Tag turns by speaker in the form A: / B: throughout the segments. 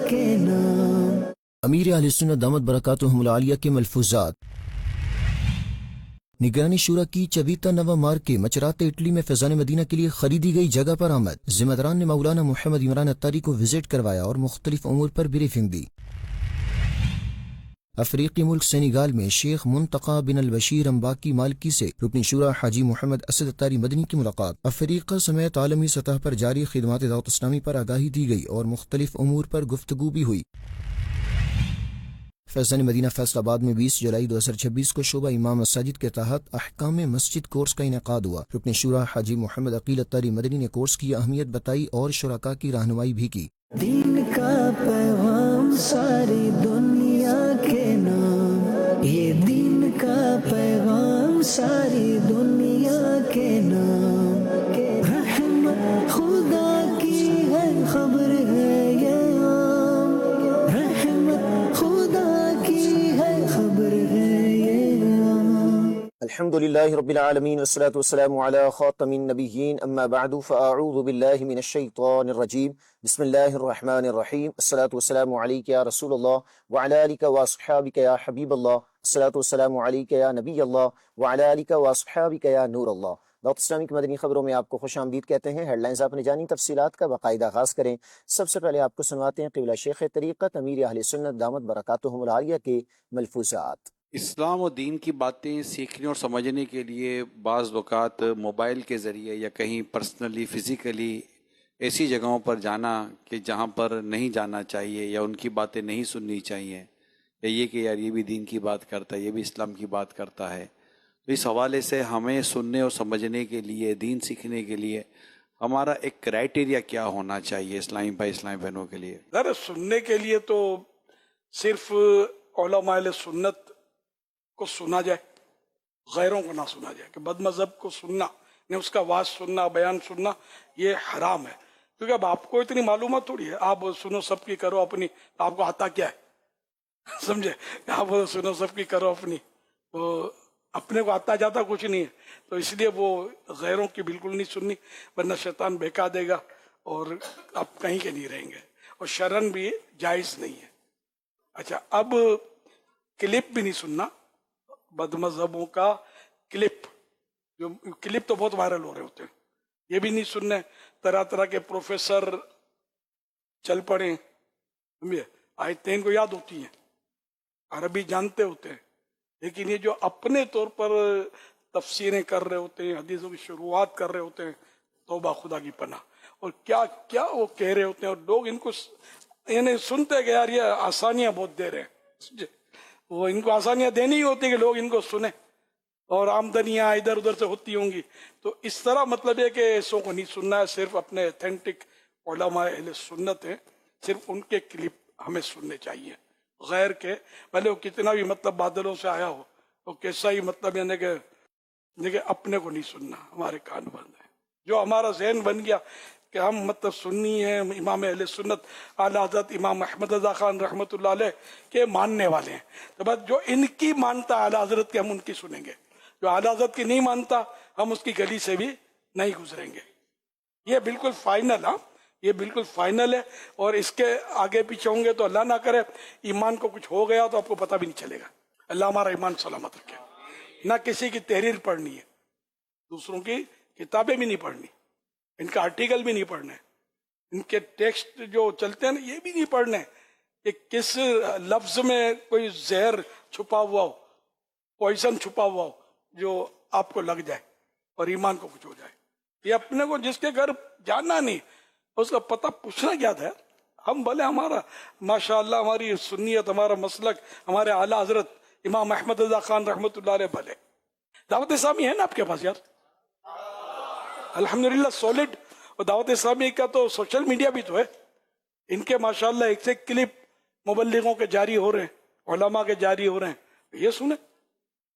A: کے نام۔
B: امیر اہل سنت دامت برکاتہم العالیہ کے ملفوظات۔ نگرانی شورا کی چبیتا نوا مارکے مچرات اٹلی میں فیضان مدینہ کے لیے خریدی گئی جگہ پر آمد۔ ذمہ داران نے مولانا محمد عمران اتاری کو وزٹ کروایا اور مختلف امور پر بریفنگ دی۔ افریقی ملک سینیگال میں شیخ منتقی بن البشیر امباکی مالکی سے رکن شورا حاجی محمد اسد اتاری مدنی کی ملاقات۔ افریقہ سمیت عالمی سطح پر جاری خدمات دعوت اسلامی پر آگاہی دی گئی اور مختلف امور پر گفتگو بھی ہوئی۔ فیضان مدینہ فیصل آباد میں 20 جولائی 2026 کو شعبہ امام مساجد کے تحت احکام مسجد کورس کا انعقاد ہوا۔ رکن شورا حاجی محمد عقیل اتاری مدنی نے کورس کی اہمیت بتائی اور شرکاء کی رہنمائی بھی کی۔
A: دین کا پیغام ساری دنیا کے نام، یہ دین کا پیغام ساری دنیا کے نام، رحمت خدا کی ہے خبر ہے یہ عام، رحمت خدا کی ہے خبر ہے یہ عام۔
B: الحمدللہ رب العالمین والصلاة والسلام علی خاتم النبیین اما بعد فاعوذ باللہ من الشیطان الرجیم بسم اللہ الرحمن الرحیم الصلاة والسلام علیک یا رسول اللہ وعلی آلک واصحابک یا حبیب اللہ الصلاة والسلام علیک یا نبی اللہ وعلی آلک واصحابک یا نور اللہ۔ دعوت اسلامی کی مدنی خبروں میں آپ کو خوش آمدید کہتے ہیں۔ ہیڈ لائنز آپ نے جانی، تفصیلات کا باقاعدہ آغاز کریں۔ سب سے پہلے آپ کو سنواتے ہیں قبلہ شیخ طریقت امیر اہل سنت دامت برکاتہم العالیہ کے ملفوظات۔
C: اسلام و دین کی باتیں سیکھنے اور سمجھنے کے لیے بعض اوقات موبائل کے ذریعے یا کہیں پرسنلی فزیکلی ایسی جگہوں پر جانا کہ جہاں پر نہیں جانا چاہیے یا ان کی باتیں نہیں سننی چاہیے، یا یہ کہ یار یہ بھی دین کی بات کرتا ہے، یہ بھی اسلام کی بات کرتا ہے، تو اس حوالے سے ہمیں سننے اور سمجھنے کے لیے، دین سیکھنے کے لیے ہمارا ایک کرائٹیریا کیا ہونا چاہیے اسلامی بھائی اسلامی بہنوں کے لیے؟
D: ذرا سننے کے لیے تو صرف علماء اہل سنت کو سنا جائے، غیروں کو نہ سنا جائے، کہ بد مذہب کو سننا، نہیں اس کا واعظ سننا، بیان سننا، یہ حرام ہے، کیونکہ اب آپ کو اتنی معلومات تھوڑی ہے، آپ سنو سب کی کرو اپنی، تو آپ کو آتا کیا ہے؟ سمجھے؟ آپ سنو سب کی کرو اپنی، تو اپنے کو آتا جاتا کچھ نہیں ہے، تو اس لیے وہ غیروں کی بالکل نہیں سننی، ورنہ شیطان بہکا دے گا اور آپ کہیں کے نہیں رہیں گے، اور شرن بھی جائز نہیں ہے۔ اچھا، اب کلپ بھی نہیں سننا، بد مذہبوں کا کلپ، جو کلپ تو بہت وائرل ہو رہے ہوتے ہیں، یہ بھی نہیں سننے۔ طرح طرح کے پروفیسر چل پڑے، سمجھے، آیتیں ان کو یاد ہوتی ہیں، عربی جانتے ہوتے ہیں، لیکن یہ جو اپنے طور پر تفسیریں کر رہے ہوتے ہیں، حدیثوں کی شروعات کر رہے ہوتے ہیں، توبہ خدا کی پناہ، اور کیا کیا وہ کہہ رہے ہوتے ہیں، اور لوگ ان کو یعنی سنتے کہ یار یہ آسانیاں بہت دے رہے ہیں، سمجھے، وہ ان کو آسانیاں دینی ہی ہوتی کہ لوگ ان کو سنیں، اور آمدنیاں ادھر ادھر سے ہوتی ہوں گی، تو اس طرح مطلب ہے کہ ایسوں کو نہیں سننا ہے، صرف اپنے ایتھینٹک علماء اہل سنت ہیں، صرف ان کے کلپ ہمیں سننے چاہیے، غیر کے بھلے وہ کتنا بھی مطلب بادلوں سے آیا ہو، تو کیسا ہی مطلب یعنی کہ اپنے کو نہیں سننا، ہمارے کان بند ہیں۔ جو ہمارا ذہن بن گیا کہ ہم مطلب سنی ہیں، امام اہل سنت اعلیٰ حضرت امام احمد رضا خان رحمۃ اللہ علیہ کے ماننے والے ہیں، تو بس جو ان کی مانتا اعلیٰ حضرت کے ہم ان کی سنیں گے، جو اعلیٰ حضرت کی نہیں مانتا ہم اس کی گلی سے بھی نہیں گزریں گے۔ یہ بالکل فائنل، ہاں یہ بالکل فائنل ہے، اور اس کے آگے پیچھے ہوں گے تو اللہ نہ کرے ایمان کو کچھ ہو گیا تو آپ کو پتہ بھی نہیں چلے گا۔ اللہ ہمارا ایمان سلامت رکھے۔ نہ کسی کی تحریر پڑھنی ہے، دوسروں کی کتابیں بھی نہیں پڑھنی، ان کا آرٹیکل بھی نہیں پڑھنے، ان کے ٹیکسٹ جو چلتے ہیں نا یہ بھی نہیں پڑھنے، کہ کس لفظ میں کوئی زہر چھپا ہوا ہو، پوائزن چھپا ہوا ہو جو آپ کو لگ جائے اور ایمان کو کچھ ہو جائے۔ یہ اپنے کو جس کے گھر جانا نہیں اس کا پتہ پوچھنا کیا تھا؟ ہم بھلے ہمارا ماشاءاللہ ہماری سنیت، ہمارا مسلک، ہمارے اعلیٰ حضرت امام احمد رضا خان رحمۃ اللہ علیہ بھلے، دعوت اسلامی ہے نا آپ کے پاس یار، الحمدللہ سولڈ، اور دعوت اسلامی کا تو سوشل میڈیا بھی تو ہے، ان کے ماشاءاللہ ایک سے کلپ مبلغوں کے جاری ہو رہے ہیں، علماء کے جاری ہو رہے ہیں، یہ سنیں،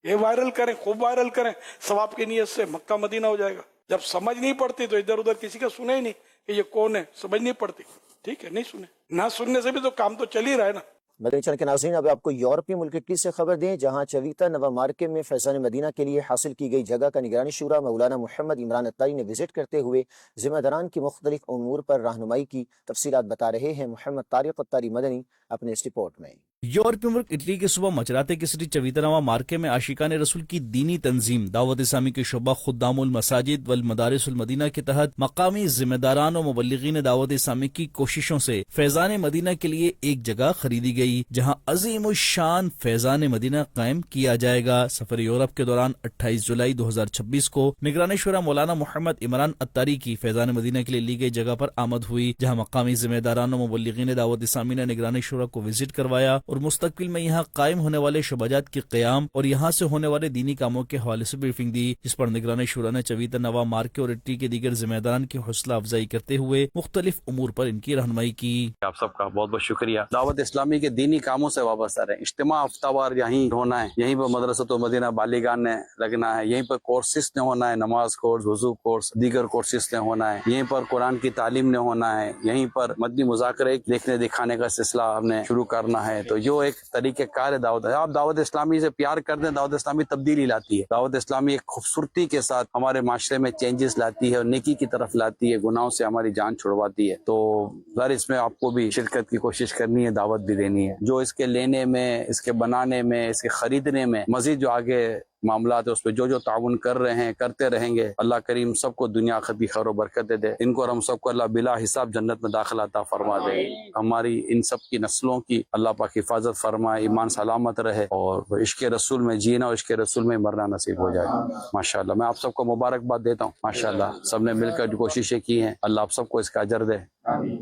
D: یہ وائرل کریں، خوب وائرل کریں، ثواب کی نیت سے مکہ مدینہ ہو جائے گا۔ جب سمجھ نہیں پڑتی تو ادھر ادھر کسی کا سنے ہی نہیں کہ یہ کون ہے، سمجھ نہیں پڑتی، ٹھیک ہے نہیں سنے، نہ سننے سے بھی تو کام تو چل ہی رہا ہے نا۔
B: مدنی چینل کے ناظرین، اب آپ کو یورپی ملک اٹلی سے خبر دیں، جہاں چویتا نوا مارکے میں فیضان مدینہ کے لیے حاصل کی گئی جگہ کا نگرانی شورا مولانا محمد عمران اتاری نے وزٹ کرتے ہوئے ذمہ داران کی مختلف امور پر رہنمائی کی۔ تفصیلات بتا رہے ہیں محمد طارق اتاری مدنی اپنے اس رپورٹ میں۔
E: یورپی ملک اٹلی کے صوبہ مچراتے کے سٹی چویتنوا مارکے میں عاشقان رسول کی دینی تنظیم دعوت اسلامی کے شعبہ خدام المساجد والمدارس المدینہ کے تحت مقامی ذمہ داران و مبلغین دعوت اسلامی کی کوششوں سے فیضان مدینہ کے لیے ایک جگہ خریدی گئی، جہاں عظیم الشان فیضان مدینہ قائم کیا جائے گا۔ سفر یورپ کے دوران 28 جولائی 2026 کو نگران شورا مولانا محمد عمران اتاری کی فیضان مدینہ کے لیے لی گئی جگہ پر آمد ہوئی، جہاں مقامی ذمہ داران و مبلغین دعوت اسلامی نے نگران شورا کو وزٹ کروایا اور مستقبل میں یہاں قائم ہونے والے شعبہ جات کے قیام اور یہاں سے ہونے والے دینی کاموں کے حوالے سے بریفنگ دی، جس پر نگران شورا نے چویتا نوا مارکے اور اٹلی کے دیگر ذمہ داران کی حوصلہ افزائی کرتے ہوئے مختلف امور پر ان کی رہنمائی کی۔
F: آپ سب کا بہت بہت شکریہ۔ دعوت اسلامی کے دینی کاموں سے وابستہ رہے، اجتماع ہفتہ وار یہیں ہونا ہے، یہیں پر مدرسۃ المدینہ بالیگان نے لگنا ہے، یہیں پر کورسز نے ہونا ہے، نماز کورس، وضو کورس، دیگر کورسز نے ہونا ہے، یہیں پر قرآن کی تعلیم نے ہونا ہے، یہیں پر مدنی مذاکرے دیکھنے دکھانے کا سلسلہ ہم نے شروع کرنا ہے۔ تو یہ ایک طریقہ کار ہے دعوت۔ آپ دعوت اسلامی سے پیار کرتے ہیں، دعوت اسلامی تبدیلی لاتی ہے، دعوت اسلامی ایک خوبصورتی کے ساتھ ہمارے معاشرے میں چینجز لاتی ہے اور نیکی کی طرف لاتی ہے، گناہوں سے ہماری جان چھڑواتی ہے۔ تو ظاہر اس میں آپ کو بھی شرکت کی کوشش کرنی ہے، دعوت بھی دینی ہے۔ جو اس کے لینے میں، اس کے بنانے میں، اس کے خریدنے میں مزید جو آگے معاملات ہے اس پہ جو تعاون کر رہے ہیں، کرتے رہیں گے، اللہ کریم سب کو دنیا آخرت کی خیر و برکت دے دے، ان کو اور ہم سب کو اللہ بلا حساب جنت میں داخلہ عطا فرما دے، ہماری ان سب کی نسلوں کی اللہ پاک حفاظت فرمائے، ایمان سلامت رہے اور عشق رسول میں جینا اور عشق رسول میں مرنا نصیب ہو جائے۔ ماشاءاللہ میں آپ سب کو مبارکباد دیتا ہوں، ماشاءاللہ سب نے مل کر جو کوششیں کی ہیں، اللہ آپ سب کو اس کا اجر دے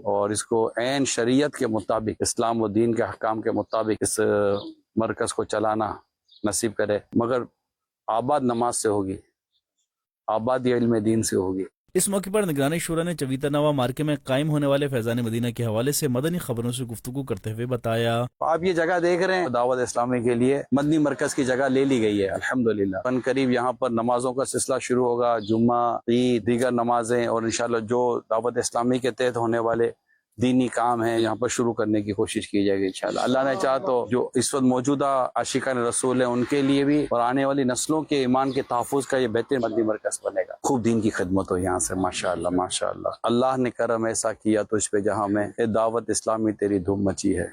F: اور اس کو عین شریعت کے مطابق، اسلام و دین کے احکام کے مطابق اس مرکز کو چلانا نصیب کرے، مگر آباد نماز سے ہوگی، آباد علم دین سے ہوگی۔
E: اس موقع پر نگران شورا نے چویتا نوا مارکے میں قائم ہونے والے فیضان مدینہ کے حوالے سے مدنی خبروں سے گفتگو کرتے ہوئے بتایا۔
F: آپ یہ جگہ دیکھ رہے ہیں، دعوت اسلامی کے لیے مدنی مرکز کی جگہ لے لی گئی ہے الحمدللہ۔ ان قریب یہاں پر نمازوں کا سلسلہ شروع ہوگا، جمعہ، عید، دیگر نمازیں، اور انشاءاللہ جو دعوت اسلامی کے تحت ہونے والے دینی کام ہیں یہاں پر شروع کرنے کی کوشش کی جائے گی انشاءاللہ۔ اللہ نے چاہا تو جو اس وقت موجودہ عاشقان رسول ہیں ان کے لیے بھی اور آنے والی نسلوں کے ایمان کے تحفظ کا یہ بہترین مدنی مرکز بنے گا۔ خوب دین کی خدمت ہو یہاں سے، ماشاءاللہ ماشاءاللہ۔ اللہ نے کرم ایسا کیا تو اس پہ جہاں میں اے دعوت اسلامی تیری دھوم مچی ہے۔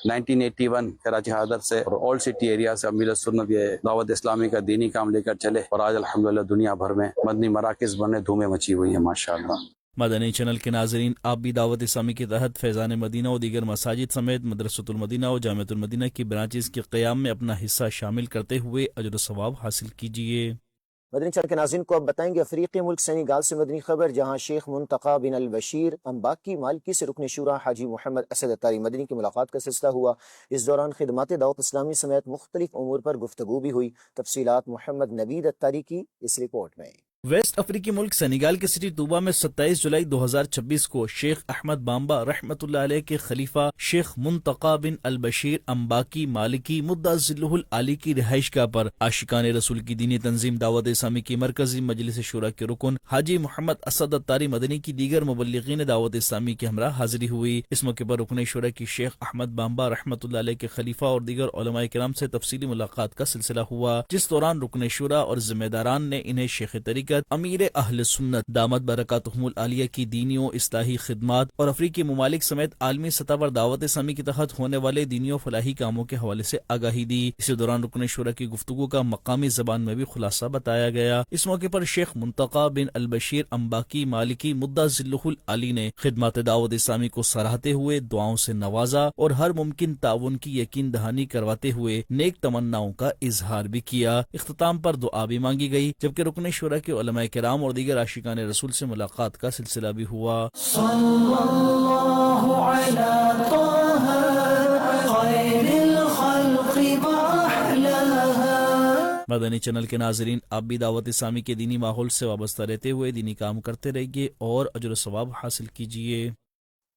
F: 1981 کراچی حاضر سے اور اولڈ سٹی ایریا سے امیر سنت یہ دعوت اسلامی کا دینی کام لے کر چلے اور آج الحمدللہ دنیا بھر میں مدنی مراکز بنے، دھومیں مچی ہوئی ہیں ماشاءاللہ۔
E: مدنی چینل کے ناظرین، آپ بھی دعوت اسلامی کے تحت فیضان مدینہ و دیگر مساجد سمیت مدرسۃ المدینہ و جامعۃ المدینہ کی برانچز کے قیام میں اپنا حصہ شامل کرتے ہوئے اجر و ثواب حاصل کیجیے۔
B: مدنی چینل کے ناظرین کو اب بتائیں گے افریقی ملک سینیگال سے مدنی خبر، جہاں شیخ منتقی بن البشیر امباکی مالکی سے رکن شورا حاجی محمد اسد اتاری مدنی کی ملاقات کا سلسلہ ہوا۔ اس دوران خدمات دعوت اسلامی سمیت مختلف امور پر گفتگو بھی ہوئی۔ تفصیلات محمد نوید اتاری کی اس رپورٹ میں۔
E: ویسٹ افریقی ملک سینیگال کے سٹی طوبہ میں 27 جولائی 2026 کو شیخ احمد بامبا رحمۃ اللہ علیہ کے خلیفہ شیخ منتقی بن البشیر امباکی مالکی مدعا ذلہ العالی کی رہائش گاہ پر عاشقان رسول کی دینی تنظیم دعوت اسلامی کی مرکزی مجلس شورا کے رکن حاجی محمد اسد اتاری مدنی کی دیگر مبلغین دعوت اسلامی کے ہمراہ حاضری ہوئی۔ اس موقع پر رکن شورا کی شیخ احمد بامبا رحمۃ اللہ علیہ کے خلیفہ اور دیگر علماء کرام سے تفصیلی ملاقات کا سلسلہ ہوا، جس دوران رکن شورا اور ذمہ داران نے انہیں شیخ طریقت امیر اہل سنت دامت برکاتہم العالیہ کی دینی و اصلاحی خدمات اور افریقی ممالک سمیت عالمی سطح پر دعوت اسلامی کے تحت ہونے والے دینی و فلاحی کاموں کے حوالے سے آگاہی دی۔ اسی دوران رکن شورا کی گفتگو کا مقامی زبان میں بھی خلاصہ بتایا گیا۔ اس موقع پر شیخ منتقی بن البشیر امباکی مالکی مدعا ذلہ العالی نے خدمات دعوت اسلامی کو سراہتے ہوئے دعاؤں سے نوازا اور ہر ممکن تعاون کی یقین دہانی کرواتے ہوئے نیک تمناؤں کا اظہار بھی کیا۔ اختتام پر دعا بھی مانگی گئی، جبکہ رکن شورا کے علماء کرام اور دیگر عاشقان رسول سے ملاقات کا سلسلہ بھی ہوا۔
A: صلی اللہ علی طہ خیر الخلق واحلاها۔
E: مدنی چینل کے ناظرین، آپ بھی دعوت اسلامی کے دینی ماحول سے وابستہ رہتے ہوئے دینی کام کرتے رہیے اور اجر و ثواب حاصل کیجیے۔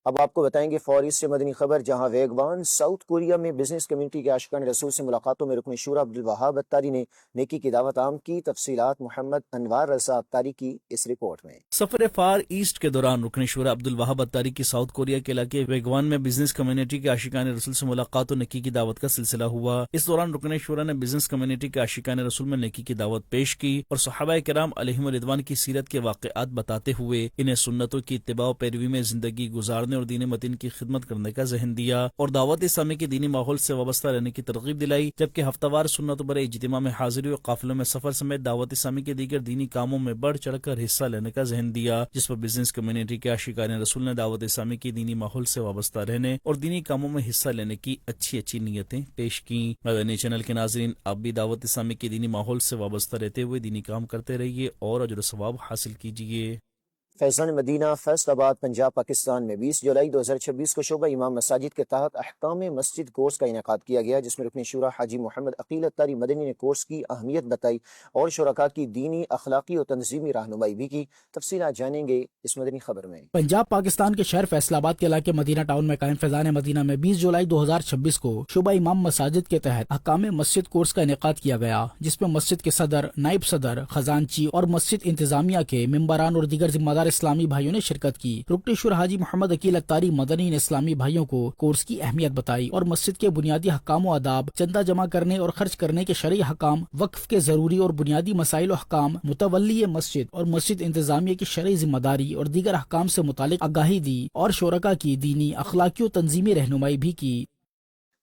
B: اب آپ کو بتائیں گے فوری سے مدنی خبر، جہاں ویگوان ساؤتھ کوریا میں بزنس کمیونٹی کے عاشقان رسول سے ملاقاتوں میں رکن شورا عبدالوہاب اتاری نے نیکی کی دعوت عام کی۔ تفصیلات محمد انوار رضا اتاری کی اس رپورٹ میں۔
E: سفر فار ایسٹ کے دوران رکن شورا عبدالوہاب اتاری کی ساؤتھ کوریا کے علاقے ویگوان میں بزنس کمیونٹی کے عاشقان رسول سے ملاقات و نیکی کی دعوت کا سلسلہ ہوا۔ اس دوران رکن شورا نے بزنس کمیونٹی کے عاشقان رسول میں نیکی کی دعوت پیش کی اور صحابہ کرام علیہم رضوان کی سیرت کے واقعات بتاتے ہوئے انہیں سنتوں کی اتباع و پیروی میں زندگی گزارنے اور دین متین کی خدمت کرنے کا ذہن دیا اور دعوت اسلامی کے دینی ماحول سے وابستہ رہنے کی ترغیب دلائی، جبکہ ہفتہ وار سنت برے اجتماع میں حاضری اور قافلوں میں سفر سمیت دعوت اسلامی کے دیگر دینی کاموں میں بڑھ چڑھ کر حصہ لینے کا ذہن دیا، جس پر بزنس کمیونٹی کے عاشقان رسول نے دعوت اسلامی کی دینی ماحول سے وابستہ رہنے اور دینی کاموں میں حصہ لینے کی اچھی نیتیں پیش کی۔ مدنی چینل کے ناظرین، آپ بھی دعوت اسلامی کے دینی ماحول سے وابستہ رہتے ہوئے دینی کام کرتے رہیے اور اجر و ثواب حاصل کیجیے۔
B: فیضان مدینہ فیصل آباد پنجاب پاکستان میں 20 جولائی 2026 کو شعبہ امام مساجد کے تحت احکام مسجد کورس کا انعقاد کیا گیا، جس میں رکن شورا حاجی محمد عقیل اتاری مدنی نے کورس کی اہمیت بتائی اور شرکاء کی دینی، اخلاقی اور تنظیمی رہنمائی بھی کی۔ تفصیلات جانیں گے اس مدنی خبر میں۔
G: پنجاب پاکستان کے شہر فیصل آباد کے علاقے مدینہ ٹاؤن میں قائم فیضان مدینہ میں 20 جولائی 2026 کو شعبہ امام مساجد کے تحت احکام مسجد کورس کا انعقاد کیا گیا، جس میں مسجد کے صدر، نائب صدر، خزانچی اور مسجد انتظامیہ کے ممبران اور دیگر ذمہ دار اسلامی بھائیوں نے شرکت کی۔ رکن شورا حاجی محمد عقیل اتاری مدنی نے اسلامی بھائیوں کو کورس کی اہمیت بتائی اور مسجد کے بنیادی احکام و آداب، چندہ جمع کرنے اور خرچ کرنے کے شرعی احکام، وقف کے ضروری اور بنیادی مسائل و احکام، متولی مسجد اور مسجد انتظامیہ کی شرعی ذمہ داری اور دیگر احکام سے متعلق آگاہی دی اور شرکاء کی دینی، اخلاقی و تنظیمی رہنمائی بھی کی۔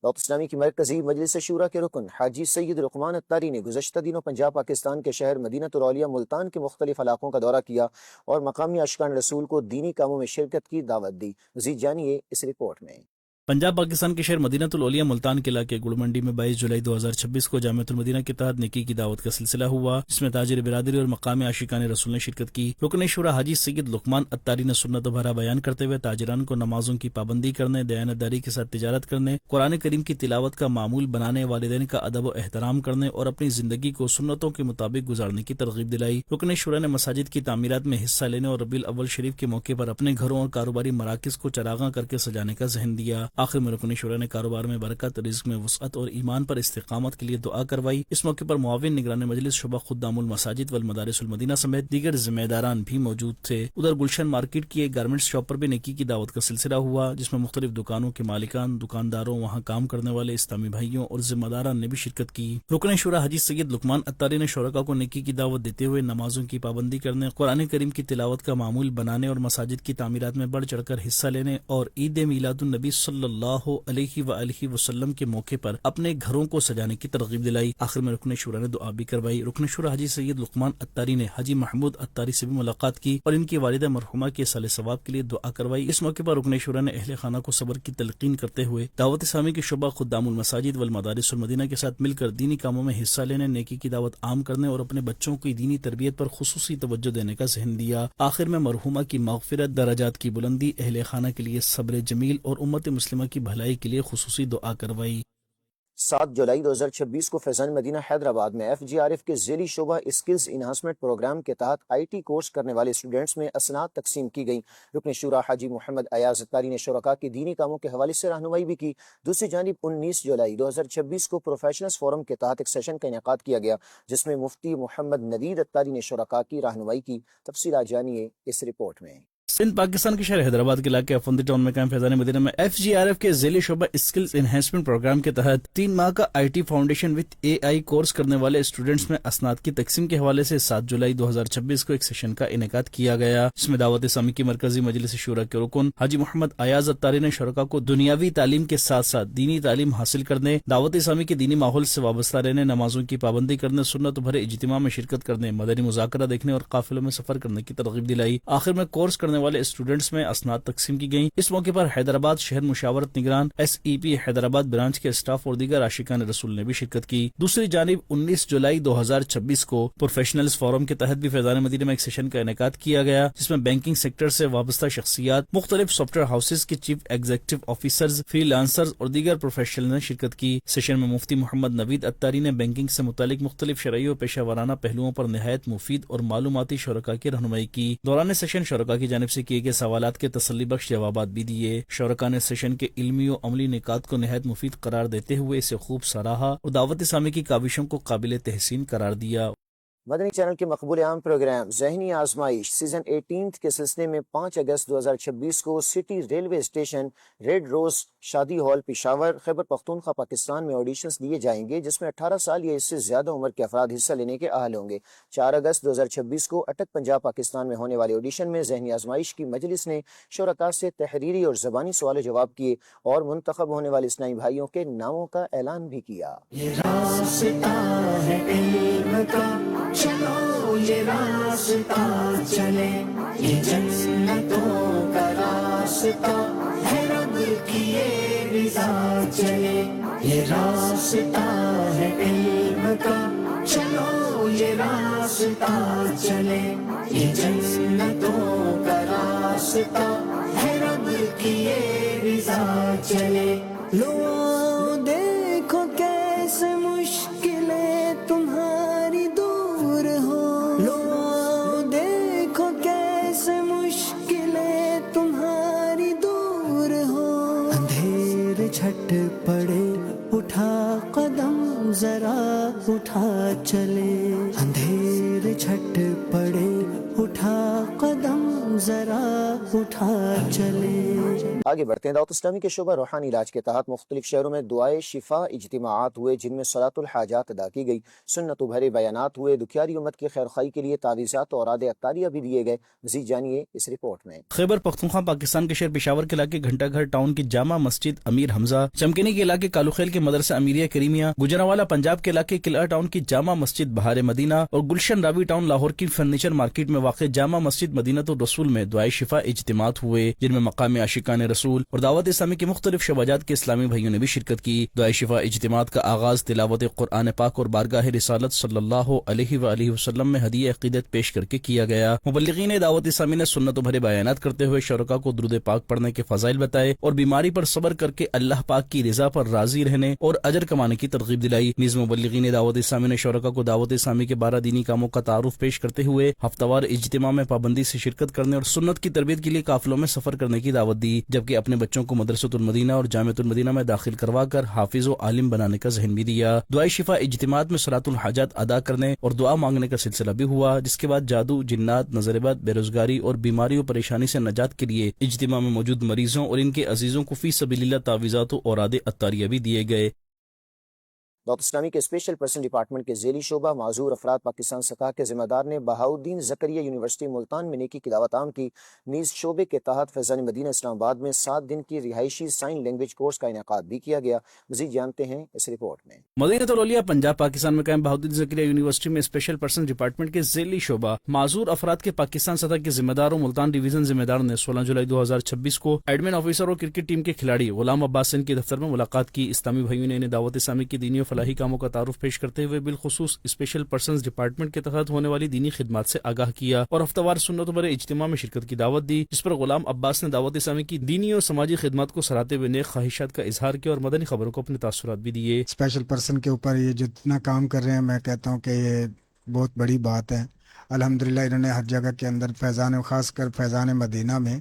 B: دعوت اسلامی کی مرکزی مجلس شورا کے رکن حاجی سید لقمان اتاری نے گزشتہ دنوں پنجاب پاکستان کے شہر مدینہ الاولیاء ملتان کے مختلف علاقوں کا دورہ کیا اور مقامی عاشقان رسول کو دینی کاموں میں شرکت کی دعوت دی۔ مزید جانیے اس رپورٹ میں۔
E: پنجاب پاکستان کے شہر مدینہ الاولیاء ملتان کے علاقے گڑ منڈی میں 22 جولائی 2026 کو جامعۃ المدینہ کے تحت نیکی کی دعوت کا سلسلہ ہوا، جس میں تاجر برادری اور مقامی عاشقان رسول نے شرکت کی۔ رکن شورا حاجی سید لقمان اتاری نے سنت بھرا بیان کرتے ہوئے تاجران کو نمازوں کی پابندی کرنے، دیانتداری کے ساتھ تجارت کرنے، قرآن کریم کی تلاوت کا معمول بنانے، والدین کا ادب و احترام کرنے اور اپنی زندگی کو سنتوں کے مطابق گزارنے کی ترغیب دلائی۔ رکن شورا نے مساجد کی تعمیرات میں حصہ لینے اور ربیع الاول شریف کے موقع پر اپنے گھروں اور کاروباری مراکز کو چراغاں کر کے سجانے کا ذہن دیا۔ آخر میں رکن شورا نے کاروبار میں برکت، رزق میں وسعت اور ایمان پر استقامت کے لیے دعا کروائی۔ اس موقع پر معاون نگران مجلس شعبہ خدام المساجد والمدارس المدینہ سمیت دیگر ذمہ داران بھی موجود تھے۔ ادھر گلشن مارکیٹ کی ایک گارمنٹس شاپ پر بھی نیکی کی دعوت کا سلسلہ ہوا، جس میں مختلف دکانوں کے مالکان، دکانداروں، وہاں کام کرنے والے اسلامی بھائیوں اور ذمہ داران نے بھی شرکت کی۔ رکن شورا حاجی سید لقمان اتاری نے شرکاء کو نیکی کی دعوت دیتے ہوئے نمازوں کی پابندی کرنے، قرآن کریم کی تلاوت کا معمول بنانے اور مساجد کی تعمیرات میں بڑھ چڑھ کر حصہ لینے اور عید میلاد النبی صلی اللہ علیہ وآلہ وسلم کے موقع پر اپنے گھروں کو سجانے کی ترغیب دلائی۔ آخر میں رکن شورا نے دعا بھی کروائی۔ رکن شورا حاجی سید لقمان اتاری نے حاجی محمود اتاری سے بھی ملاقات کی اور ان کی والدہ مرحومہ کے صالح ثواب کے لیے دعا کروائی۔ اس موقع پر رکن شورا نے اہل خانہ کو صبر کی تلقین کرتے ہوئے دعوت اسلامی کے شعبہ خدام المساجد والمدارس المدینہ کے ساتھ مل کر دینی کاموں میں حصہ لینے، نیکی کی دعوت عام کرنے اور اپنے بچوں کی دینی تربیت پر خصوصی توجہ دینے کا ذہن دیا۔ آخر میں مرحومہ کی مغفرت، درجات کی بلندی، اہل خانہ کے لیے صبر جمیل اور امت مسلمہ کی بھلائی کے لیے خصوصی دعا کروائی۔
B: 7 جولائی 2026 کو فیضان مدینہ حیدرآباد میں FGRF کے ذیلی شعبہ اسکلز انہانسمنٹ پروگرام کے تحت IT کورس کرنے والے اسٹوڈنٹس میں اسناد تقسیم کی گئی۔ رکن شورا حاجی محمد ایاز اتاری نے شرکاء کی دینی کاموں کے حوالے سے رہنمائی بھی کی۔ دوسری جانب 19 جولائی 2026 کو پروفیشنلز فورم کے تحت ایک سیشن کا انعقاد کیا گیا، جس میں مفتی محمد نوید اتاری نے شرکاء کی رہنمائی کی۔ تفصیلات جانیے اس رپورٹ میں۔
E: سندھ پاکستان کے شہر حیدرآباد کے علاقے افندی ٹاؤن میں قائم فیضان مدینہ میں FGRF کے ذیلی شعبہ اسکلز انہانسمنٹ پروگرام کے تحت 3 ماہ کا IT foundation with AI course کرنے والے اسٹوڈنٹس میں اسناد کی تقسیم کے حوالے سے 7 جولائی 2026 کو ایک سیشن کا انعقاد کیا گیا، جس میں دعوت اسلامی کی مرکزی مجلس شورا کے رکن حاجی محمد ایاز اتاری نے شرکاء کو دنیاوی تعلیم کے ساتھ ساتھ دینی تعلیم حاصل کرنے، دعوت اسلامی کے دینی ماحول سے وابستہ رہنے، نمازوں کی پابندی کرنے، سنت بھرے اجتماع میں شرکت کرنے، مدنی مذاکرہ دیکھنے اور قافلوں میں سفر کرنے کی ترغیب دلائی۔ آخر میں کورس کرنے والے اسٹوڈنٹس میں اسناد تقسیم کی گئیں۔ اس موقع پر حیدرآباد شہر مشاورت نگران SEP حیدرآباد برانچ کے اسٹاف اور دیگر عاشقان رسول نے بھی شرکت کی۔ دوسری جانب 19 جولائی 2026 کو پروفیشنلز فورم کے تحت بھی فیضان مدینہ میں ایک سیشن کا انعقاد کیا گیا، جس میں بینکنگ سیکٹر سے وابستہ شخصیات، مختلف سافٹ ویئر ہاؤسز کے chief executive officers, free lancers اور دیگر پروفیشنلز نے شرکت کی۔ سیشن میں مفتی محمد نوید اتاری نے بینکنگ سے متعلق مختلف شرعی و پیشہ ورانہ پہلوؤں پر نہایت مفید اور معلوماتی شرکاء کی رہنمائی کی۔ دوران سیشن شرکاء کی جانب سے سے کیے گئے سوالات کے تسلی بخش جوابات بھی دیے۔ شرکا نے سیشن کے علمی و عملی نکات کو نہایت مفید قرار دیتے ہوئے اسے خوب سراہا اور دعوت اسلامی کی کاوشوں کو قابل تحسین قرار دیا۔
B: مدنی چینل کے مقبول عام پروگرام ذہنی آزمائش سیزن 18 کے سلسلے میں 5 اگست 2026 کو city railway station Red Rose شادی ہال پشاور خیبر پختونخوا پاکستان میں آڈیشنز دیے جائیں گے، جس میں 18 سال یا اس سے زیادہ عمر کے افراد حصہ لینے کے اہل ہوں گے۔ 4 اگست 2026 کو اٹک پنجاب پاکستان میں ہونے والے آڈیشن میں ذہنی آزمائش کی مجلس نے شرکاء سے تحریری اور زبانی سوال و جواب کیے اور منتخب ہونے والے اسلامی بھائیوں کے ناموں کا اعلان بھی کیا۔
A: یہ راستہ ہے علم کا، چلو یہ راستہ چلے، یہ جنتوں کا راستہ ہے، رب کی یہ رضا چلے۔ یہ راستہ ہے علم کا، چلو یہ راستہ چلے، یہ جنتوں کا راستہ ہے، رب کی یہ رضا چلے۔ لو دیکھو کیسے مشکلیں تمہاری دور ہو، لو دیکھو کیسے مشکلیں تمہاری دور ہو، اندھیر جھٹ پڑے اٹھا قدم ذرا اٹھا چلے، اندھیر جھٹ پڑے اٹھا قدم ذرا اٹھا چلے۔
B: آگے بڑھتے ہیں۔ دعوت اسلامی کے شعبہ روحانی علاج کے تحت مختلف شہروں میں دعائے شفا اجتماعات ہوئے، جن میں صلاۃ الحاجات ادا کی گئی، سنت و بھرے بیانات ہوئے، دکھیاری امت کی خیر خواہی کے لیے تعویذات اور اوراد عطاریہ بھی دیے گئے۔ مزید جانیے اس رپورٹ میں۔
E: خیبر پختونخوا پاکستان کے شہر پشاور کے علاقے گھنٹہ گھر ٹاؤن کی جامع مسجد امیر حمزہ، چمکینی کے علاقے کالوخیل کے مدرسہ امیریہ کریمیہ، گجرانوالہ پنجاب کے علاقے قلعہ ٹاؤن کی جامع مسجد بہار مدینہ اور گلشن راوی ٹاؤن لاہور کی فرنیچر مارکیٹ میں واقع جامع مسجد مدینۃ الرسول میں دعائے شفا اجتماعات ہوئے، جن میں مقام عاشقان رسول اور دعوت اسلامی کے مختلف شعبات کے اسلامی بھائیوں نے بھی شرکت کی۔ دعائے شفا اجتماعات کا آغاز تلاوت قرآن پاک اور بارگاہ رسالت صلی اللہ علیہ وآلہ وسلم میں ہدیہ عقیدت پیش کر کے کیا گیا۔ مبلغین دعوت اسلامی نے سنت و بھرے بیانات کرتے ہوئے شرکاء کو درود پاک پڑھنے کے فضائل بتائے اور بیماری پر صبر کر کے اللہ پاک کی رضا پر راضی رہنے اور اجر کمانے کی ترغیب دلائی۔ نیز مبلغین دعوت اسلامی نے شرکاء کو دعوت اسلامی کے 12 دینی کاموں کا تعارف پیش کرتے ہوئے ہفتہ وار اجتماع میں پابندی سے شرکت کرنے اور سنت کی تربیت کے لیے قافلوں میں سفر کرنے کی دعوت دی، جبکہ اپنے بچوں کو مدرسۃ المدینہ اور جامعۃ المدینہ میں داخل کروا کر حافظ و عالم بنانے کا ذہن بھی دیا۔ دعائے شفا اجتماعات میں صلاۃ الحاجات ادا کرنے اور دعا مانگنے کا سلسلہ بھی ہوا، جس کے بعد جادو، جنات، نظر بد، بے روزگاری اور بیماری و پریشانی سے نجات کے لیے اجتماع میں موجود مریضوں اور ان کے عزیزوں کو فی سبیل اللہ تعویذات و اوراد عطاریہ بھی دیے گئے۔
B: دعوت اسلامی کے اسپیشل پرسن ڈپارٹمنٹ کے ذیلی شعبہ معذور افراد پاکستان سطح کے ذمہ دار نے بہاؤالدین زکریا یونیورسٹی ملتان میں نیکی کی دعوت عام کی۔ نیز شعبے کے تحت فیضان مدینہ اسلام آباد میں 7 دن کی رہائشی سائن لینگویج کورس کا انعقاد بھی کیا گیا۔ مزید جانتے ہیں اس رپورٹ میں۔
E: مدینہ الاولیاء پنجاب پاکستان میں قائم بہاؤالدین زکریا یونیورسٹی میں اسپیشل پرسن ڈپارٹمنٹ کے ذیلی شعبہ معذور افراد کے پاکستان سطح کے ذمہ داروں ملتان ڈویژن ذمہ دار نے 16 جولائی 2026 کو ایڈمن آفیسر اور کرکٹ ٹیم کے کھلاڑی غلام عباس سندھ کے دفتر میں ملاقات کی۔ اسلامی بھائیوں نے انہیں دعوت اسلامی کی دینی و فلاحی کاموں کا تعارف پیش کرتے ہوئے بالخصوص اسپیشل پرسنز ڈپارٹمنٹ کے تحت ہونے والی دینی خدمات سے آگاہ کیا اور ہفتہ وار سنت و بھرے اجتماع میں شرکت کی دعوت دی، جس پر غلام عباس نے دعوت اسلامی کی دینی اور سماجی خدمات کو سراہتے ہوئے نیک خواہشات کا اظہار کیا اور مدنی خبروں کو اپنے تاثرات بھی دیے۔
H: اسپیشل پرسن کے اوپر یہ جتنا کام کر رہے ہیں، میں کہتا ہوں کہ یہ بہت بڑی بات ہے۔ الحمدللہ انہوں نے ہر جگہ کے اندر فیضان، خاص کر فیضان مدینہ میں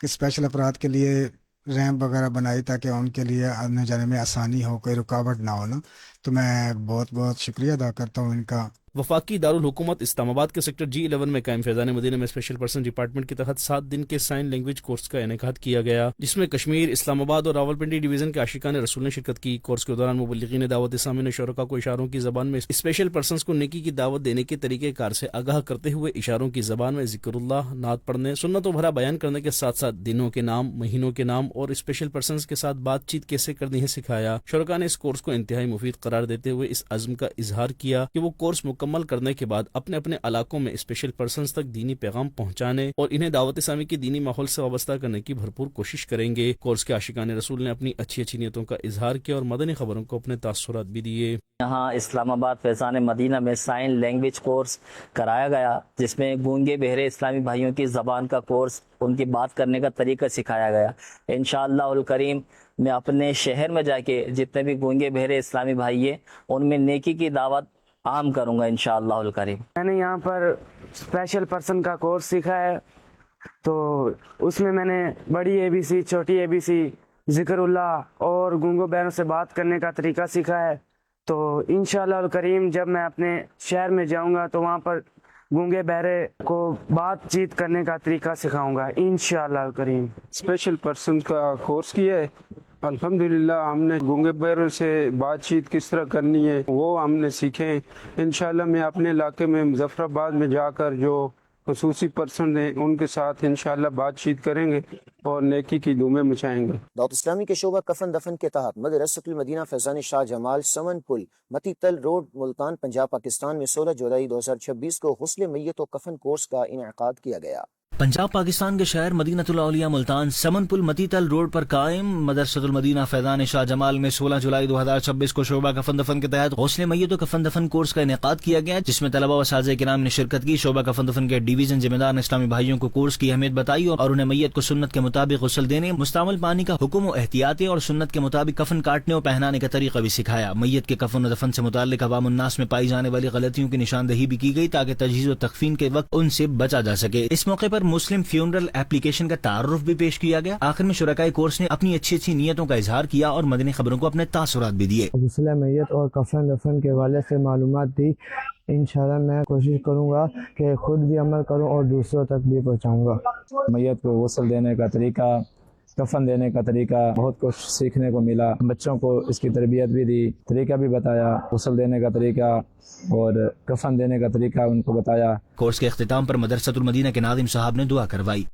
H: کہ اسپیشل افراد کے لیے ریمپ وغیرہ بنائی تاکہ ان کے لیے آنے جانے میں آسانی ہو، کوئی رکاوٹ نہ ہو نا۔ تو میں بہت بہت شکریہ ادا کرتا ہوں ان کا۔
E: وفاقی دارالحکومت اسلام آباد کے سیکٹر G11 میں قائم فیضان مدینہ میں اسپیشل پرسن ڈپارٹمنٹ کے تحت 7 دن کے سائن لینگویج کورس کا انعقاد کیا گیا، جس میں کشمیر، اسلام آباد اور راولپنڈی ڈویژن کے عاشقان رسول نے شرکت کی۔ کورس کے دوران مبلغین دعوت اسلامی نے شرکاء کو اشاروں کی زبان میں اسپیشل پرسنز کو نیکی کی دعوت دینے کے طریقہ کار سے آگاہ کرتے ہوئے اشاروں کی زبان میں ذکر اللہ، نعت پڑھنے، سنت و بھرا بیان کرنے کے ساتھ ساتھ دنوں کے نام، مہینوں کے نام اور اسپیشل پرسنز کے ساتھ بات چیت کیسے کرنی ہے سکھایا۔ شرکاء نے اس کورس کو انتہائی مفید قرار دیتے ہوئے اس عزم کا اظہار کیا کہ وہ کورس مکمل کرنے کے بعد اپنے اپنے علاقوں میں اسپیشل پرسنز تک دینی پیغام پہنچانے اور انہیں دعوت اسلامی کے دینی ماحول سے وابستہ کرنے کی بھرپور کوشش کریں گے۔ کورس کے عاشقان رسول نے اپنی اچھی نیتوں کا اظہار کیا اور مدنی خبروں کو اپنے تاثرات بھی دیے۔
I: یہاں اسلام آباد فیضان مدینہ میں سائن لینگویج کورس کرایا گیا، جس میں گونگے بہرے اسلامی بھائیوں کی زبان کا کورس، ان کی بات کرنے کا طریقہ سکھایا گیا۔ انشاءاللہ الکریم میں اپنے شہر میں جا کے جتنے بھی گونگے بہرے اسلامی بھائی ہیں ان میں نیکی کی دعوت عام کروں گا انشاءاللہ الکریم۔
J: میں نے یہاں پر اسپیشل پرسن کا کورس سیکھا ہے تو اس میں نے بڑی ABC چھوٹی ABC ذکر اللہ اور گونگو بہروں سے بات کرنے کا طریقہ سیکھا ہے. تو انشاءاللہ الکریم جب میں اپنے شہر میں جاؤں گا تو وہاں پر گونگے بہرے کو بات چیت کرنے کا طریقہ سکھاؤں گا انشاءاللہ الکریم.
K: اسپیشل پرسن کا کورس کیا ہے. الحمدللہ ہم نے گونگے بہروں سے بات چیت کس طرح کرنی ہے وہ ہم نے سیکھے. انشاءاللہ میں اپنے علاقے میں مظفر آباد میں جا کر جو خصوصی پرسن ہیں ان کے ساتھ انشاءاللہ بات چیت کریں گے اور نیکی کی دھومیں مچائیں گے.
B: دعوت اسلامی کے شعبہ کفن دفن کے تحت مدرسۃ المدینہ فیضان شاہ جمال سمن پل متی تل روڈ ملتان پنجاب پاکستان میں 16 جولائی 2026 کو غسل میت و کفن کورس کا انعقاد کیا گیا.
E: پنجاب پاکستان کے شہر مدینہ الاولیاء ملتان سمن پل متی تل روڈ پر قائم مدرسۃ المدینہ فیضان شاہ جمال میں 16 جولائی 2026 کو شعبہ کفن دفن کے تحت غسل میت و کفن دفن کورس کا انعقاد کیا گیا، جس میں طلبہ و اساتذہ کرام نے شرکت کی. شعبہ کفن دفن کے ڈویژن ذمہ دار نے اسلامی بھائیوں کو کورس کی اہمیت بتائی اور انہیں میت کو سنت کے مطابق غسل دینے، مستعمل پانی کا حکم و احتیاطیں اور سنت کے مطابق کفن کاٹنے اور پہنانے کا طریقہ بھی سکھایا. میت کے کفن و دفن سے متعلق عوام الناس میں پائی جانے والی غلطیوں کی نشاندہی بھی کی گئی تاکہ تجہیز و تکفین کے وقت ان سے بچا جا سکے. اس موقع پر مسلم فیونرل ایپلیکیشن کا تعارف بھی پیش کیا گیا. آخر میں شرکائے کورس نے اپنی اچھی نیتوں کا اظہار کیا اور مدنی خبروں کو اپنے تاثرات بھی دیے.
L: غسل میت اور کفن دفن کے حوالے سے معلومات دی. انشاءاللہ میں کوشش کروں گا کہ خود بھی عمل کروں اور دوسروں تک بھی پہنچاؤں گا.
M: میت کو غسل دینے کا طریقہ، کفن دینے کا طریقہ بہت کچھ سیکھنے کو ملا. بچوں کو اس کی تربیت بھی دی، طریقہ بھی بتایا، غسل دینے کا طریقہ اور کفن دینے کا طریقہ ان کو بتایا.
E: کورس کے اختتام پر مدرسۃ المدینہ کے ناظم صاحب نے دعا کروائی.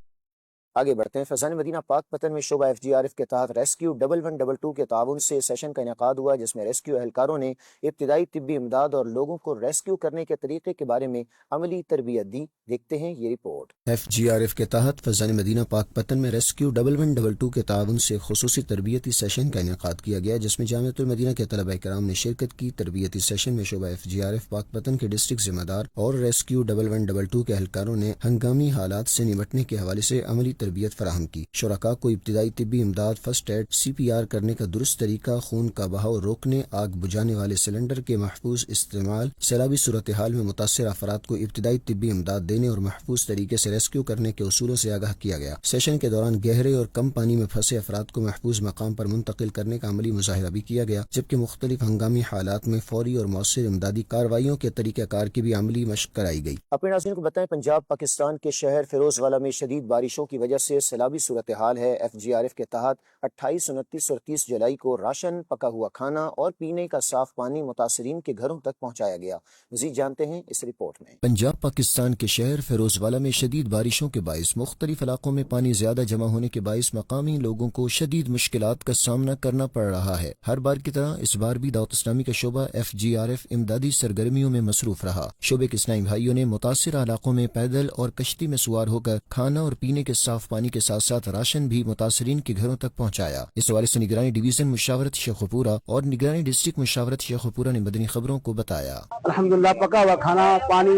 B: آگے بڑھتے ہیں. فیضان مدینہ پاک پتن میں شعبہ FGRF کے تحت ریسکیو 1122 کے تعاون سے سیشن کا انعقاد ہوا، جس میں ریسکیو اہلکاروں نے ابتدائی طبی امداد اور لوگوں کو ریسکیو کرنے کے طریقے کے بارے میں عملی تربیت دی. دیکھتے ہیں یہ رپورٹ. FGRF کے تحت فیضان مدینہ پاک پتن میں ریسکیو 1122 کے تعاون سے خصوصی تربیتی سیشن کا انعقاد کیا گیا، جس میں جامعۃ المدینہ کے طلبہ کرام نے شرکت کی. تربیتی سیشن میں شعبہ FGRF پاک پتن کے ڈسٹرکٹ ذمہ دار اور ریسکیو 1122 کے اہلکاروں نے ہنگامی حالات سے نمٹنے کے حوالے سے عملی تربیت فراہم کی. شرکاء کو ابتدائی طبی امداد، فرسٹ ایڈ، CPR کرنے کا درست طریقہ، خون کا بہاؤ روکنے، آگ بجھانے والے سلنڈر کے محفوظ استعمال، سیلابی صورتحال میں متاثر افراد کو ابتدائی طبی امداد دینے اور محفوظ طریقے سے ریسکیو کرنے کے اصولوں سے آگاہ کیا گیا. سیشن کے دوران گہرے اور کم پانی میں پھنسے افراد کو محفوظ مقام پر منتقل کرنے کا عملی مظاہرہ بھی کیا گیا، جبکہ مختلف ہنگامی حالات میں فوری اور مؤثر امدادی کارروائیوں کے طریقہ کار کی بھی عملی مشق کرائی گئی. اپنے ناظرین کو بتائیں، پنجاب پاکستان کے شہر فیروز والا میں شدید بارشوں کی وجہ سے سیلابی صورتحال ہے. FGRF کے تحت 28، 29 اور 30 جولائی کو راشن، پکا ہوا کھانا اور پینے کا صاف پانی متاثرین کے گھروں تک پہنچایا گیا. مزید جانتے ہیں اس رپورٹ میں. پنجاب پاکستان کے شہر فیروز والا میں شدید بارشوں کے باعث مختلف علاقوں میں پانی زیادہ جمع ہونے کے باعث مقامی لوگوں کو شدید مشکلات کا سامنا کرنا پڑ رہا ہے. ہر بار کی طرح اس بار بھی دعوت اسلامی کا شعبہ FGRF امدادی سرگرمیوں میں مصروف رہا. شعبے کے اسلامی بھائیوں نے متاثرہ علاقوں میں پیدل اور کشتی میں سوار ہو کر کھانا اور پینے کے صاف پانی کے ساتھ ساتھ راشن بھی متاثرین کے گھروں تک پہنچایا. اس حوالے سے نگرانی ڈویژن مشاورت شیخوپورہ اور نگرانی ڈسٹرکٹ مشاورت شیخوپورہ نے مدنی خبروں کو بتایا.
J: الحمدللہ پکا ہوا کھانا، پانی،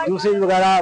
J: جوسز وغیرہ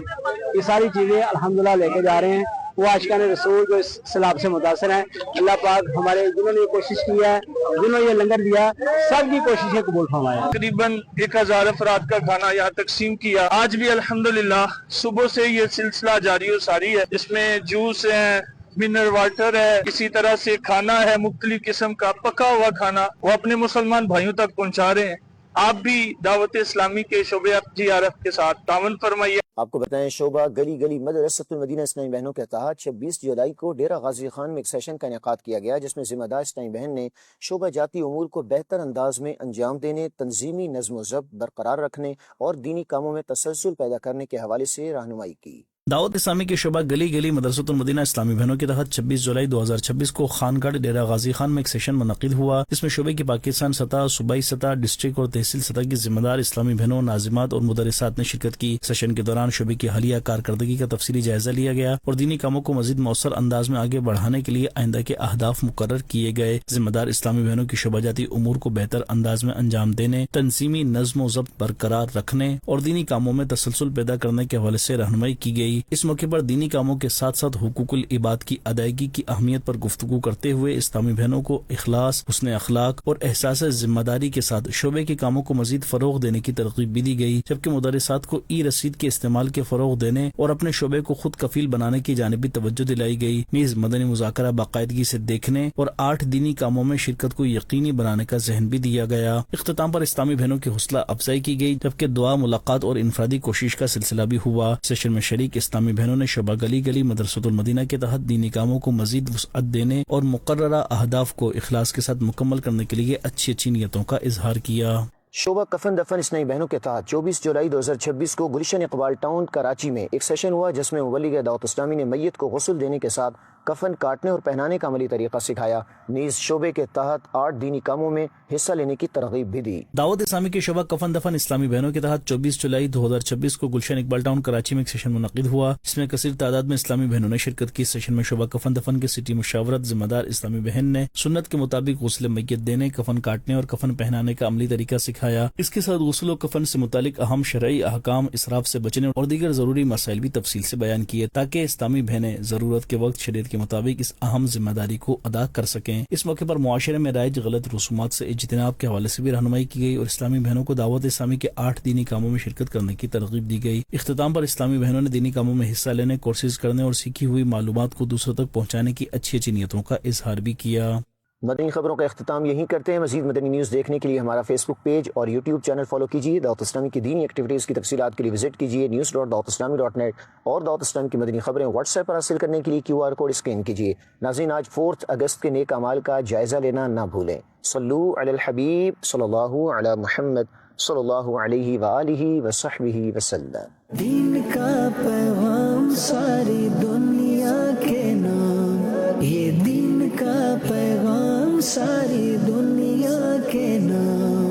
J: یہ ساری چیزیں الحمدللہ لے کے جا رہے ہیں. وہ عاشقان رسول جو اس سیلاب سے متاثر ہیں، اللہ پاک ہمارے جنہوں نے یہ کوشش کی ہے، جنہوں نے یہ لنگر دیا، سب کی کوششیں قبول فرمائے.
N: تقریباً 1000 افراد کا کھانا یہاں تقسیم کیا. آج بھی الحمدللہ صبح سے یہ سلسلہ جاری و ساری ہے. اس میں جوس ہے، منرل واٹر ہے، اسی طرح سے کھانا ہے مختلف قسم کا، پکا ہوا کھانا وہ اپنے مسلمان بھائیوں تک پہنچا رہے ہیں. آپ بھی دعوت اسلامی کے شعبے FGRF کے ساتھ تعاون فرمائیے.
B: آپ کو بتائیں، شعبہ گلی گلی مدرسۃ المدینہ اسلامی بہنوں کے تحت 26 جولائی کو ڈیرہ غازی خان میں ایک سیشن کا انعقاد کیا گیا، جس میں ذمہ دار اسلامی بہن نے شعبہ جاتی امور کو بہتر انداز میں انجام دینے، تنظیمی نظم و ضبط برقرار رکھنے اور دینی کاموں میں تسلسل پیدا کرنے کے حوالے سے رہنمائی کی.
E: دعوت اسلامی کے شعبہ گلی گلی مدرسۃ المدینہ اسلامی بہنوں کے تحت 26 جولائی 2026 کو خانگڑھ ڈیرہ غازی خان میں ایک سیشن منعقد ہوا، جس میں شعبے کی پاکستان سطح، صوبائی سطح، ڈسٹرکٹ اور تحصیل سطح کی ذمہ دار اسلامی بہنوں، ناظمات اور مدرسات نے شرکت کی. سیشن کے دوران شعبے کی حالیہ کارکردگی کا تفصیلی جائزہ لیا گیا اور دینی کاموں کو مزید مؤثر انداز میں آگے بڑھانے کے لیے آئندہ کے اہداف مقرر کیے گئے. ذمہ دار اسلامی بہنوں کی شعبہ جاتی امور کو بہتر انداز میں انجام دینے، تنظیمی نظم و ضبط برقرار رکھنے اور دینی کاموں میں تسلسل پیدا کرنے کے حوالے سے رہنمائی کی گئی. گئی۔ اس موقع پر دینی کاموں کے ساتھ ساتھ حقوق العباد کی ادائیگی کی اہمیت پر گفتگو کرتے ہوئے اسلامی بہنوں کو اخلاص، حسن اخلاق اور احساس ذمہ داری کے ساتھ شعبے کے کاموں کو مزید فروغ دینے کی ترغیب بھی دی گئی، جبکہ مدرسات کو ای رسید کے استعمال کے فروغ دینے اور اپنے شعبے کو خود کفیل بنانے کی جانب بھی توجہ دلائی گئی۔ نیز مدنی مذاکرہ باقاعدگی سے دیکھنے اور 8 دینی کاموں میں شرکت کو یقینی بنانے کا ذہن بھی دیا گیا۔ اختتام پر اسلامی بہنوں کی حوصلہ افزائی کی گئی، جبکہ دعا، ملاقات اور انفرادی کوشش کا سلسلہ بھی ہوا۔ سیشن میں شریک اسلامی بہنوں نے شعبہ گلی گلی مدرسۃ المدینہ کے تحت دینی کاموں کو مزید وسعت دینے اور مقررہ اہداف کو اخلاص کے ساتھ مکمل کرنے کے لیے اچھی نیتوں کا اظہار کیا۔
B: شعبہ کفن دفن اسلامی بہنوں کے تحت 24 جولائی 2026 کو گلشن اقبال ٹاؤن کراچی میں ایک سیشن ہوا، جس میں مبلغ دعوت اسلامی نے میت کو غسل دینے کے ساتھ کفن کاٹنے اور پہنانے کا عملی طریقہ سکھایا۔ نیز شعبے کے تحت 8 دینی کاموں میں حصہ لینے کی ترغیب بھی دی۔
E: دعوت اسلامی کے شعبہ کفن دفن اسلامی بہنوں کے تحت 24 جولائی 2026 کو گلشن اقبال ٹاؤن کراچی میں ایک سیشن منعقد ہوا، جس میں کثیر تعداد میں اسلامی بہنوں نے شرکت کی۔ سیشن میں شعبہ کفن دفن کے سٹی مشاورت ذمہ دار اسلامی بہن نے سنت کے مطابق غسل میت دینے، کفن کاٹنے اور کفن پہنانے کا عملی طریقہ سکھایا۔ اس کے ساتھ غسل و کفن سے متعلق اہم شرعی احکام، اسراف سے بچنے اور دیگر ضروری مسائل بھی تفصیل سے بیان کیے، تاکہ اسلامی بہنیں ضرورت کے وقت شریعت کے مطابق اس اہم ذمہ داری کو ادا کر سکیں۔ اس موقع پر معاشرے میں رائج غلط رسومات سے اجتناب کے حوالے سے بھی رہنمائی کی گئی اور اسلامی بہنوں کو دعوت اسلامی کے 8 دینی کاموں میں شرکت کرنے کی ترغیب دی گئی۔ اختتام پر اسلامی بہنوں نے دینی کاموں میں حصہ لینے، کورسز کرنے اور سیکھی ہوئی معلومات کو دوسروں تک پہنچانے کی اچھی نیتوں کا اظہار بھی کیا۔
B: مدنی خبروں کا اختتام یہیں کرتے ہیں۔ مزید مدنی نیوز دیکھنے کے لیے ہمارا فیس بک پیج اور یوٹیوب چینل فالو کیجیے۔ دعوت اسلامی کی دینی ایکٹیویٹیز کی تفصیلات کے لیے وزٹ کیجیے news.dawatIslami.net اور دعوت اسلامی کی مدنی خبریں واٹس ایپ پر حاصل کرنے کے لیے QR کوڈ اسکین کیجیے۔ ناظرین، آج 4 اگست کے نیک اعمال کا جائزہ لینا نہ بھولیں۔ صلو علی الحبیب صلی اللہ علی محمد صلی اللہ علیہ وآلہ وصحبہ وسلم۔
A: دین کا پیغام ساری دنیا کے نام، یہ دین کا پیغام ساری دنیا کے نام۔